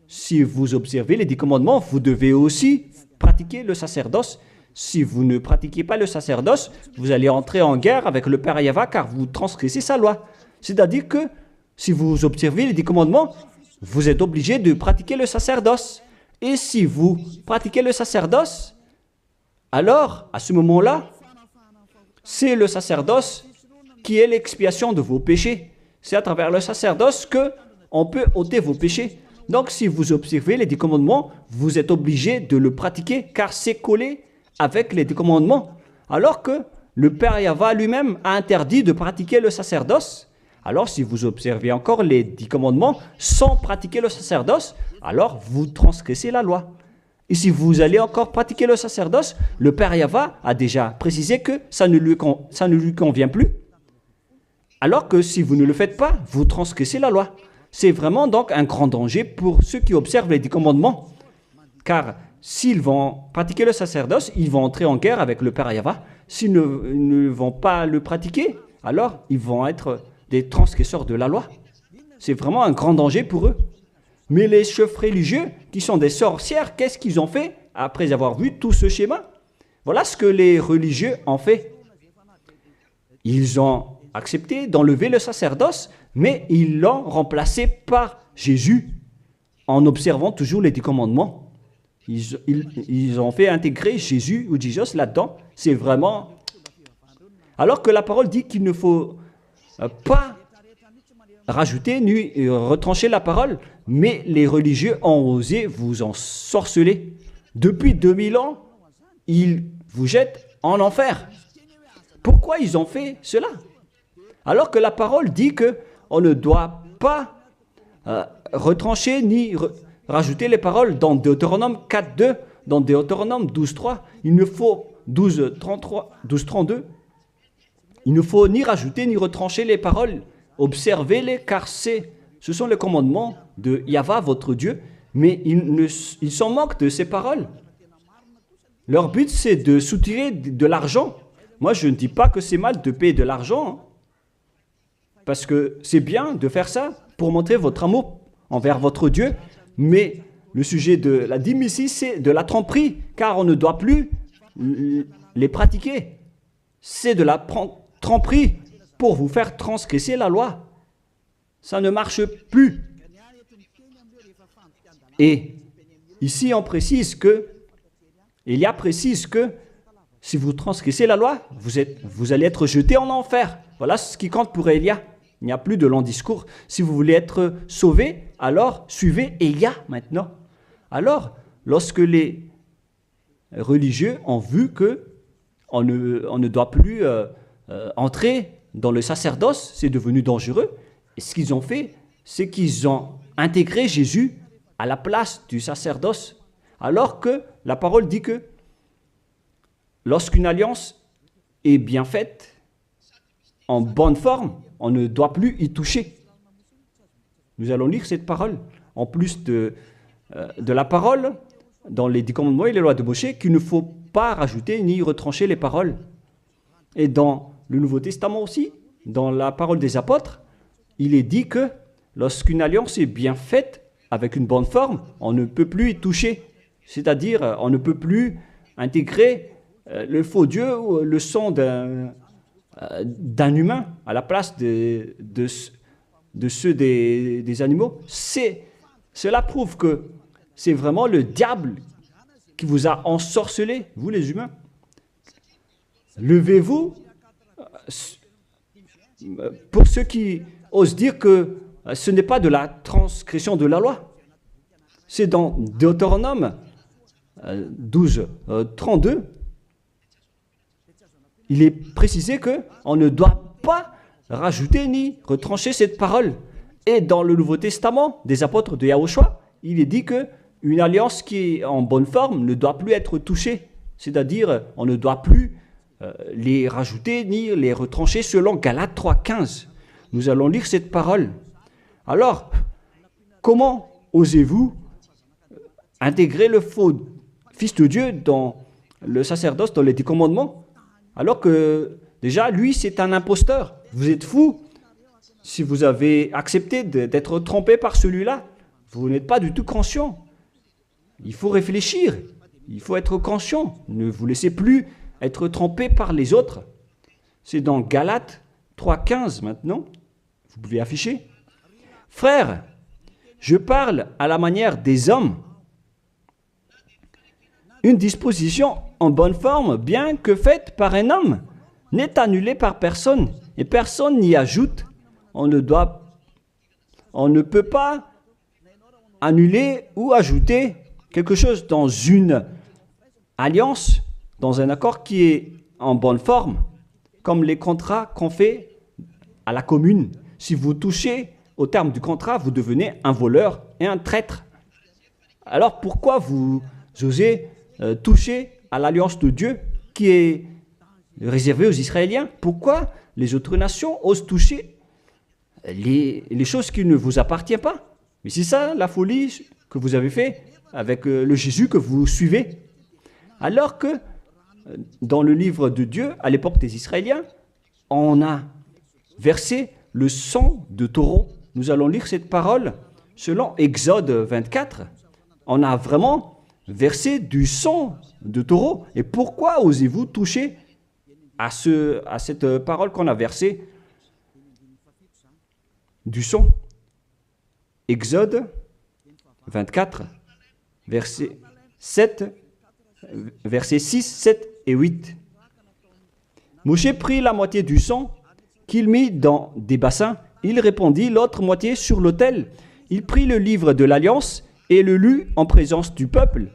si vous observez les 10 commandements, vous devez aussi pratiquez le sacerdoce. Si vous ne pratiquez pas le sacerdoce, vous allez entrer en guerre avec le Père Yahva car vous transgressez sa loi. C'est-à-dire que si vous observez les 10 commandements, vous êtes obligé de pratiquer le sacerdoce. Et si vous pratiquez le sacerdoce, alors, à ce moment-là, c'est le sacerdoce qui est l'expiation de vos péchés. C'est à travers le sacerdoce qu'on peut ôter vos péchés. Donc, si vous observez les 10 commandements, vous êtes obligé de le pratiquer car c'est collé avec les 10 commandements. Alors que le Père Yahva lui-même a interdit de pratiquer le sacerdoce. Alors, si vous observez encore les 10 commandements sans pratiquer le sacerdoce, alors vous transgressez la loi. Et si vous allez encore pratiquer le sacerdoce, le Père Yahva a déjà précisé que ça ne lui convient plus. Alors que si vous ne le faites pas, vous transgressez la loi. C'est vraiment donc un grand danger pour ceux qui observent les 10 commandements. Car s'ils vont pratiquer le sacerdoce, ils vont entrer en guerre avec le Père Yahva. S'ils ne vont pas le pratiquer, alors ils vont être des transgresseurs de la loi. C'est vraiment un grand danger pour eux. Mais les chefs religieux, qui sont des sorcières, qu'est-ce qu'ils ont fait après avoir vu tout ce schéma? Voilà ce que les religieux ont fait. Ils ont accepté d'enlever le sacerdoce, mais ils l'ont remplacé par Jésus en observant toujours les 10 commandements. Ils ont fait intégrer Jésus ou Jesus là-dedans. C'est vraiment... Alors que la parole dit qu'il ne faut pas rajouter ni retrancher la parole, mais les religieux ont osé vous ensorceler. Depuis 2000 ans, ils vous jettent en enfer. Pourquoi ils ont fait cela? Alors que la parole dit qu'on ne doit pas retrancher ni rajouter les paroles dans Deutéronome 4.2, dans Deutéronome 12.3, il ne faut 12.32, il ne faut ni rajouter ni retrancher les paroles. Observez-les car ce sont les commandements de Yahva, votre Dieu, mais ils s'en moquent de ces paroles. Leur but, c'est de soutirer de l'argent. Moi, je ne dis pas que c'est mal de payer de l'argent, hein, parce que c'est bien de faire ça pour montrer votre amour envers votre Dieu, mais le sujet de la dîme ici, c'est de la tromperie, car on ne doit plus les pratiquer. C'est de la tromperie pour vous faire transgresser la loi. Ça ne marche plus. Et ici, on précise que, si vous transgressez la loi, vous allez être jeté en enfer. Voilà ce qui compte pour Élia. Il n'y a plus de long discours. Si vous voulez être sauvé, alors suivez Élia maintenant. Alors, lorsque les religieux ont vu qu'on ne doit plus entrer dans le sacerdoce, c'est devenu dangereux. Et ce qu'ils ont fait, c'est qu'ils ont intégré Jésus à la place du sacerdoce. Alors que la parole dit que lorsqu'une alliance est bien faite, en bonne forme, on ne doit plus y toucher. Nous allons lire cette parole. En plus de la parole, dans les 10 commandements et les lois de Moïse, qu'il ne faut pas rajouter ni retrancher les paroles. Et dans le Nouveau Testament aussi, dans la parole des apôtres, il est dit que lorsqu'une alliance est bien faite, avec une bonne forme, on ne peut plus y toucher. C'est-à-dire, on ne peut plus intégrer le faux Dieu ou le sang d'un humain à la place de ceux des animaux. Cela prouve que c'est vraiment le diable qui vous a ensorcelé, vous les humains. Levez-vous. Pour ceux qui osent dire que ce n'est pas de la transgression de la loi. C'est dans Deutéronome 12, 32. Il est précisé qu'on ne doit pas rajouter ni retrancher cette parole. Et dans le Nouveau Testament des apôtres de Yahushua, il est dit qu'une alliance qui est en bonne forme ne doit plus être touchée. C'est-à-dire, on ne doit plus les rajouter ni les retrancher selon Galates 3.15. Nous allons lire cette parole. Alors, comment osez-vous intégrer le faux Fils de Dieu dans le sacerdoce, dans les 10 commandements, alors que déjà, lui, c'est un imposteur. Vous êtes fou. Si vous avez accepté d'être trompé par celui-là, vous n'êtes pas du tout conscient. Il faut réfléchir. Il faut être conscient. Ne vous laissez plus être trompé par les autres. C'est dans Galates 3,15 maintenant. Vous pouvez afficher. Frères, je parle à la manière des hommes. Une disposition en bonne forme, bien que faite par un homme, n'est annulée par personne et personne n'y ajoute. On ne peut pas annuler ou ajouter quelque chose dans une alliance, dans un accord qui est en bonne forme, comme les contrats qu'on fait à la commune. Si vous touchez au terme du contrat, vous devenez un voleur et un traître. Alors pourquoi vous osez toucher à l'alliance de Dieu qui est réservée aux Israéliens? Pourquoi les autres nations osent toucher les choses qui ne vous appartiennent pas? Mais c'est ça la folie que vous avez fait avec le Jésus que vous suivez. Alors que dans le livre de Dieu, à l'époque des Israéliens, on a versé le sang de taureau. Nous allons lire cette parole selon Exode 24. On a vraiment versé du sang de taureau. Et pourquoi osez-vous toucher à cette parole qu'on a versée du sang? Exode 24, verset 6, 7 et 8. Moshe prit la moitié du sang qu'il mit dans des bassins. Il répandit l'autre moitié sur l'autel. Il prit le livre de l'Alliance et le lut en présence du peuple.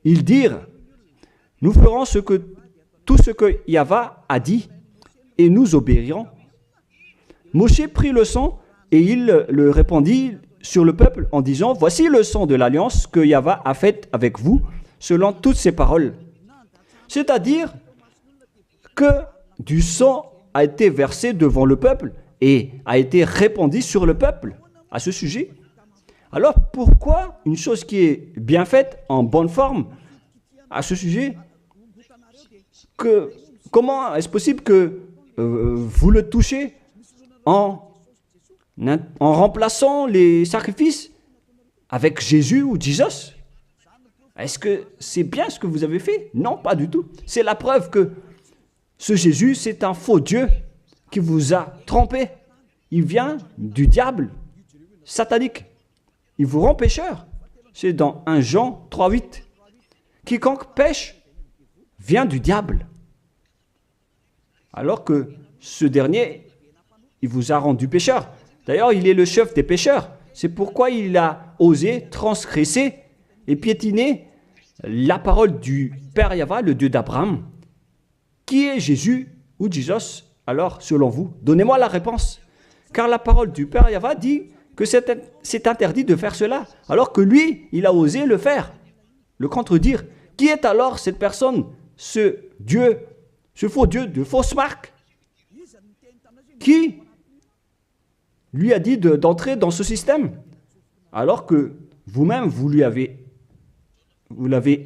Ils dirent, nous ferons tout ce que Yahvé a dit et nous obéirons. Moshe prit le sang et il le répandit sur le peuple en disant, voici le sang de l'Alliance que Yahvé a faite avec vous selon toutes ses paroles. C'est-à-dire que du sang a été versé devant le peuple et a été répandu sur le peuple à ce sujet. Alors pourquoi une chose qui est bien faite, en bonne forme, à ce sujet, comment est-ce possible que vous le touchez en remplaçant les sacrifices avec Jésus ou Jesus? Est-ce que c'est bien ce que vous avez fait? Non, pas du tout. C'est la preuve que ce Jésus, c'est un faux Dieu qui vous a trompé. Il vient du diable satanique. Il vous rend pécheur. C'est dans 1 Jean 3,8. Quiconque pêche vient du diable. Alors que ce dernier, il vous a rendu pécheur. D'ailleurs, il est le chef des pécheurs. C'est pourquoi il a osé transgresser et piétiner la parole du Père Yahvé, le Dieu d'Abraham. Qui est Jésus ou Jesus? Alors, selon vous, donnez-moi la réponse. Car la parole du Père Yahvé dit que c'est interdit de faire cela, alors que lui, il a osé le faire, le contredire. Qui est alors cette personne, ce Dieu, ce faux Dieu de fausse marque? Qui lui a dit d'entrer dans ce système, alors que vous-même, vous l'avez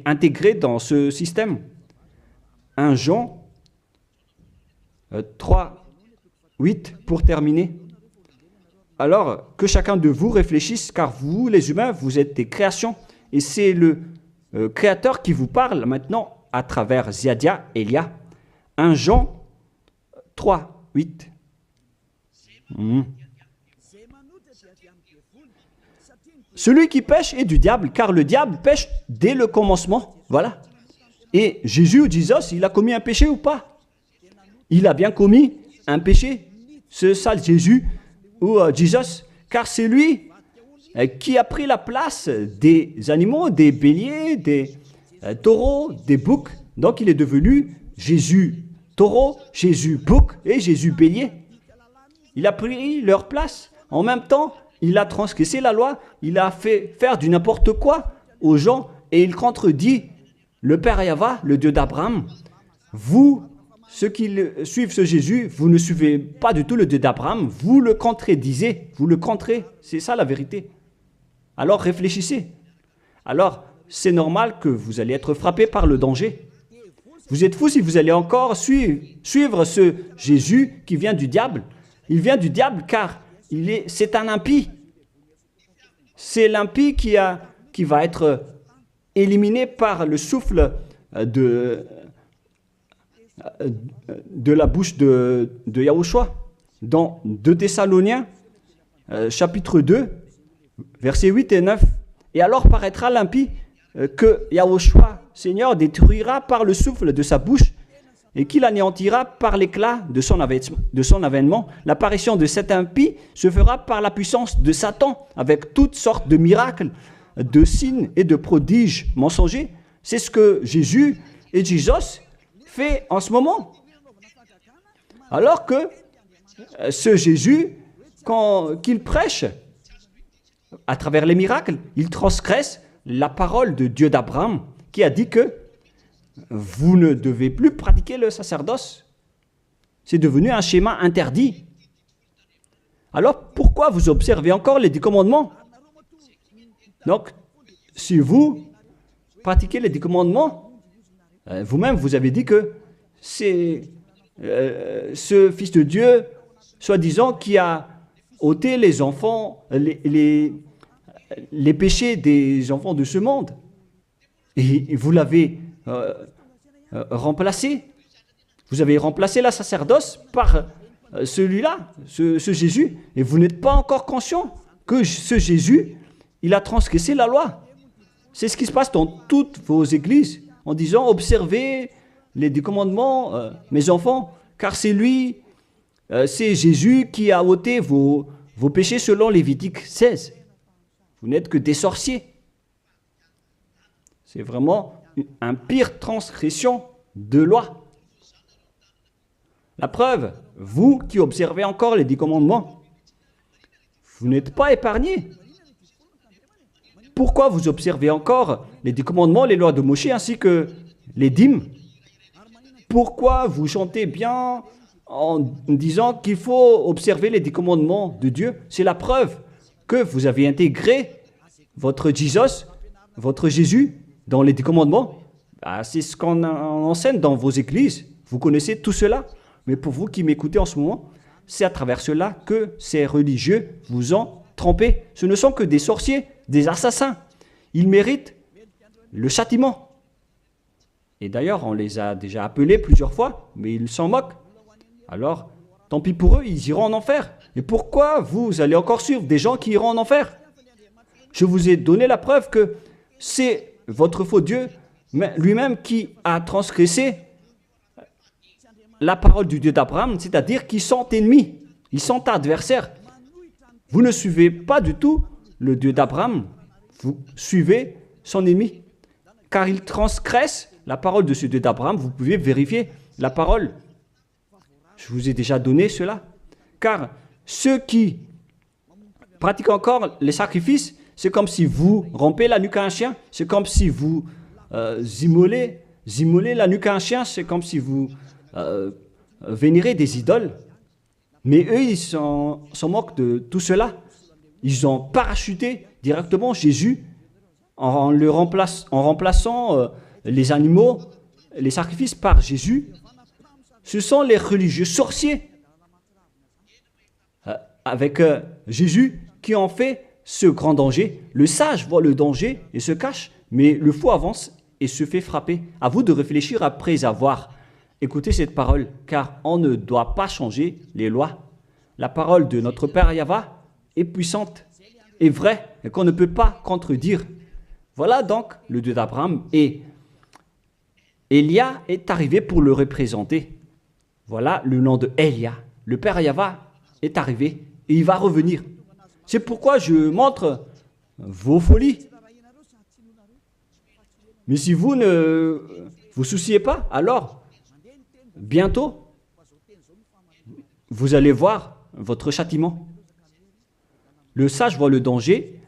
intégré dans ce système? 1 Jean 3, 8, pour terminer. Alors, que chacun de vous réfléchisse, car vous, les humains, vous êtes des créations. Et c'est le Créateur qui vous parle maintenant à travers Ziadia Elia. 1 Jean 3, 8. Celui qui pêche est du diable, car le diable pêche dès le commencement. Voilà. Et Jésus ou Jesus, il a commis un péché ou pas? Il a bien commis un péché, ce sale Jésus ou Jesus, car c'est lui qui a pris la place des animaux, des béliers, des taureaux, des boucs. Donc il est devenu Jésus taureau, Jésus bouc et Jésus bélier. Il a pris leur place. En même temps, il a transgressé la loi, il a fait faire du n'importe quoi aux gens et il contredit le Père Yahvé, le Dieu d'Abraham. Vous, ceux qui suivent ce Jésus, vous ne suivez pas du tout le Dieu d'Abraham, vous le contredisez, vous le contrez, c'est ça la vérité. Alors réfléchissez. Alors, c'est normal que vous allez être frappé par le danger. Vous êtes fous si vous allez encore suivre ce Jésus qui vient du diable. Il vient du diable car c'est un impie. C'est l'impie qui va être éliminé par le souffle de la bouche de Yahushua. Dans 2 Thessaloniens, chapitre 2, versets 8 et 9. Et alors paraîtra l'impie que Yahushua, Seigneur, détruira par le souffle de sa bouche et qu'il anéantira par l'éclat de son avènement. L'apparition de cet impie se fera par la puissance de Satan, avec toutes sortes de miracles, de signes et de prodiges mensongers. C'est ce que Jésus et Jesus fait en ce moment. Alors que ce Jésus, qu'il prêche à travers les miracles, il transgresse la parole de Dieu d'Abraham, qui a dit que vous ne devez plus pratiquer le sacerdoce. C'est devenu un schéma interdit. Alors, pourquoi vous observez encore les 10 commandements? Donc, si vous pratiquez les 10 commandements, vous-même, vous avez dit que c'est ce Fils de Dieu, soi-disant, qui a ôté les enfants, les péchés des enfants de ce monde. Et vous l'avez remplacé. Vous avez remplacé la sacerdoce par celui-là, ce Jésus. Et vous n'êtes pas encore conscient que ce Jésus, il a transgressé la loi. C'est ce qui se passe dans toutes vos églises, en disant, observez les 10 commandements, mes enfants, car c'est lui, c'est Jésus qui a ôté vos péchés selon Lévitique 16. Vous n'êtes que des sorciers. C'est vraiment une pire transgression de loi. La preuve, vous qui observez encore les 10 commandements, vous n'êtes pas épargnés. Pourquoi vous observez encore les 10 commandements, les lois de Moïse ainsi que les dîmes? Pourquoi vous chantez bien en disant qu'il faut observer les 10 commandements de Dieu? C'est la preuve que vous avez intégré votre Jesus, votre Jésus, dans les 10 commandements. C'est ce qu'on enseigne dans vos églises. Vous connaissez tout cela. Mais pour vous qui m'écoutez en ce moment, c'est à travers cela que ces religieux vous ont trompé. Ce ne sont que des sorciers, des assassins. Ils méritent le châtiment. Et d'ailleurs, on les a déjà appelés plusieurs fois, mais ils s'en moquent. Alors, tant pis pour eux, ils iront en enfer. Et pourquoi vous allez encore suivre des gens qui iront en enfer? Je vous ai donné la preuve que c'est votre faux Dieu lui-même qui a transgressé la parole du Dieu d'Abraham, c'est-à-dire qu'ils sont ennemis, ils sont adversaires. Vous ne suivez pas du tout le Dieu d'Abraham, vous suivez son ennemi, car il transgresse la parole de ce Dieu d'Abraham. Vous pouvez vérifier la parole. Je vous ai déjà donné cela. Car ceux qui pratiquent encore les sacrifices, c'est comme si vous rompez la nuque à un chien, c'est comme si vous immolez la nuque à un chien, c'est comme si vous vénérez des idoles. Mais eux, ils s'en moquent de tout cela. Ils ont parachuté directement Jésus en remplaçant les animaux, les sacrifices par Jésus. Ce sont les religieux sorciers avec Jésus qui ont fait ce grand danger. Le sage voit le danger et se cache, mais le fou avance et se fait frapper. À vous de réfléchir après avoir écouté cette parole, car on ne doit pas changer les lois. La parole de notre Père Yahva est puissante, est vraie, et qu'on ne peut pas contredire. Voilà donc le Dieu d'Abraham, et Élia est arrivé pour le représenter. Voilà le nom de Élia. Le Père Yahva est arrivé et il va revenir. C'est pourquoi je montre vos folies. Mais si vous ne vous souciez pas, alors bientôt, vous allez voir votre châtiment. Le sage voit le danger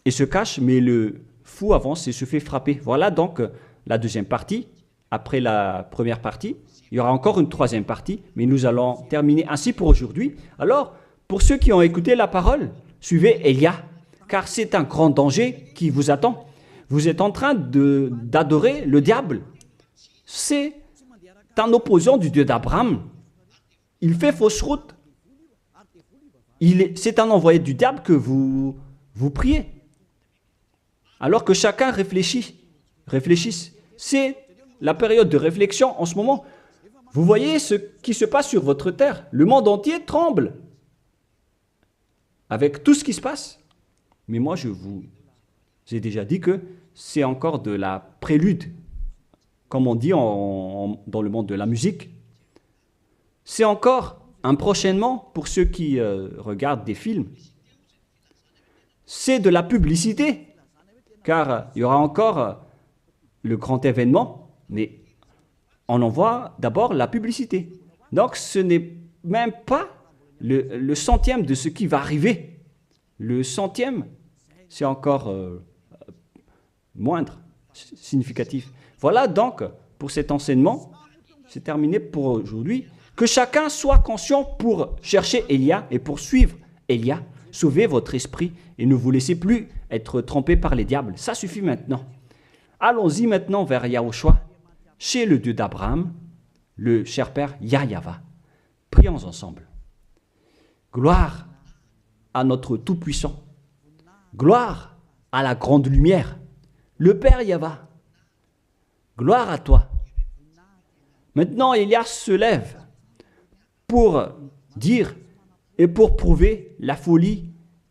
et se cache, mais le fou avance et se fait frapper. Voilà donc la deuxième partie. Après la première partie, il y aura encore une troisième partie, mais nous allons terminer ainsi pour aujourd'hui. Alors, pour ceux qui ont écouté la parole, suivez Élia, car c'est un grand danger qui vous attend. Vous êtes en train d'adorer le diable. C'est un opposant du Dieu d'Abraham. Il fait fausse route. C'est un envoyé du diable que vous priez. Alors que chacun réfléchisse. C'est la période de réflexion en ce moment. Vous voyez ce qui se passe sur votre terre. Le monde entier tremble avec tout ce qui se passe. Mais moi, je vous ai déjà dit que c'est encore de la prélude, comme on dit dans le monde de la musique. C'est encore un prochainement pour ceux qui regardent des films. C'est de la publicité, car il y aura encore le grand événement, mais on en voit d'abord la publicité. Donc ce n'est même pas le centième de ce qui va arriver. Le centième, c'est encore moindre, significatif. Voilà donc pour cet enseignement, c'est terminé pour aujourd'hui. Que chacun soit conscient pour chercher Élia et pour suivre Élia. Sauvez votre esprit et ne vous laissez plus être trompé par les diables. Ça suffit maintenant. Allons-y maintenant vers Yahushua, chez le Dieu d'Abraham, le cher Père Yahweh. Prions ensemble. Gloire à notre Tout-Puissant. Gloire à la grande lumière, le Père Yahweh. Gloire à toi. Maintenant, Élia se lève pour dire et pour prouver la folie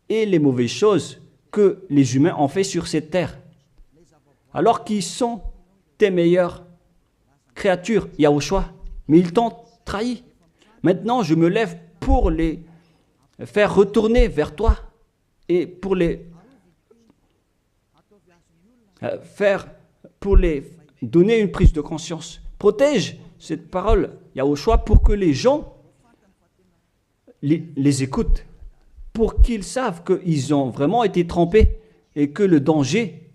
et les mauvaises choses que les humains ont fait sur cette terre. Alors qu'ils sont tes meilleures créatures, Yahushua, mais ils t'ont trahi. Maintenant, je me lève pour les faire retourner vers toi et pour les donner une prise de conscience. Protège cette parole, Yahushua, pour que les gens les écoutent, pour qu'ils savent qu'ils ont vraiment été trompés et que le danger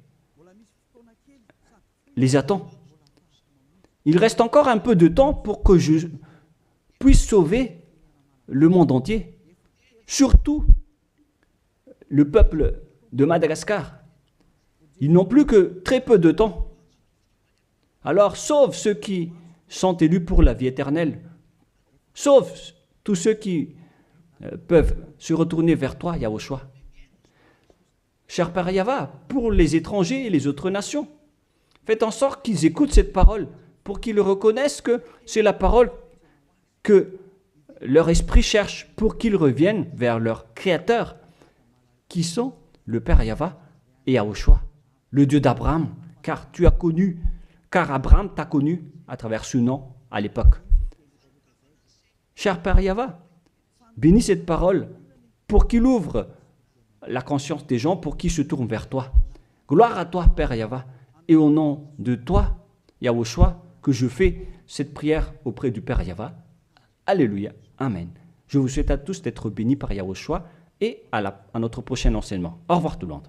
les attend. Il reste encore un peu de temps pour que je puisse sauver le monde entier, surtout le peuple de Madagascar. Ils n'ont plus que très peu de temps. Alors sauve ceux qui sont élus pour la vie éternelle. Sauve tous ceux qui peuvent se retourner vers toi, Yahushua. Cher Père Yahweh, pour les étrangers et les autres nations, faites en sorte qu'ils écoutent cette parole, pour qu'ils reconnaissent que c'est la parole que leur esprit cherche, pour qu'ils reviennent vers leur Créateur, qui sont le Père Yahweh et Yahushua, le Dieu d'Abraham, car Abraham t'a connu à travers ce nom à l'époque. Cher Père Yahweh, bénis cette parole pour qu'il ouvre la conscience des gens, pour qu'ils se tournent vers toi. Gloire à toi, Père Yahweh, et au nom de toi, Yahushua, que je fais cette prière auprès du Père Yahweh. Alléluia. Amen. Je vous souhaite à tous d'être bénis par Yahushua et à notre prochain enseignement. Au revoir tout le monde.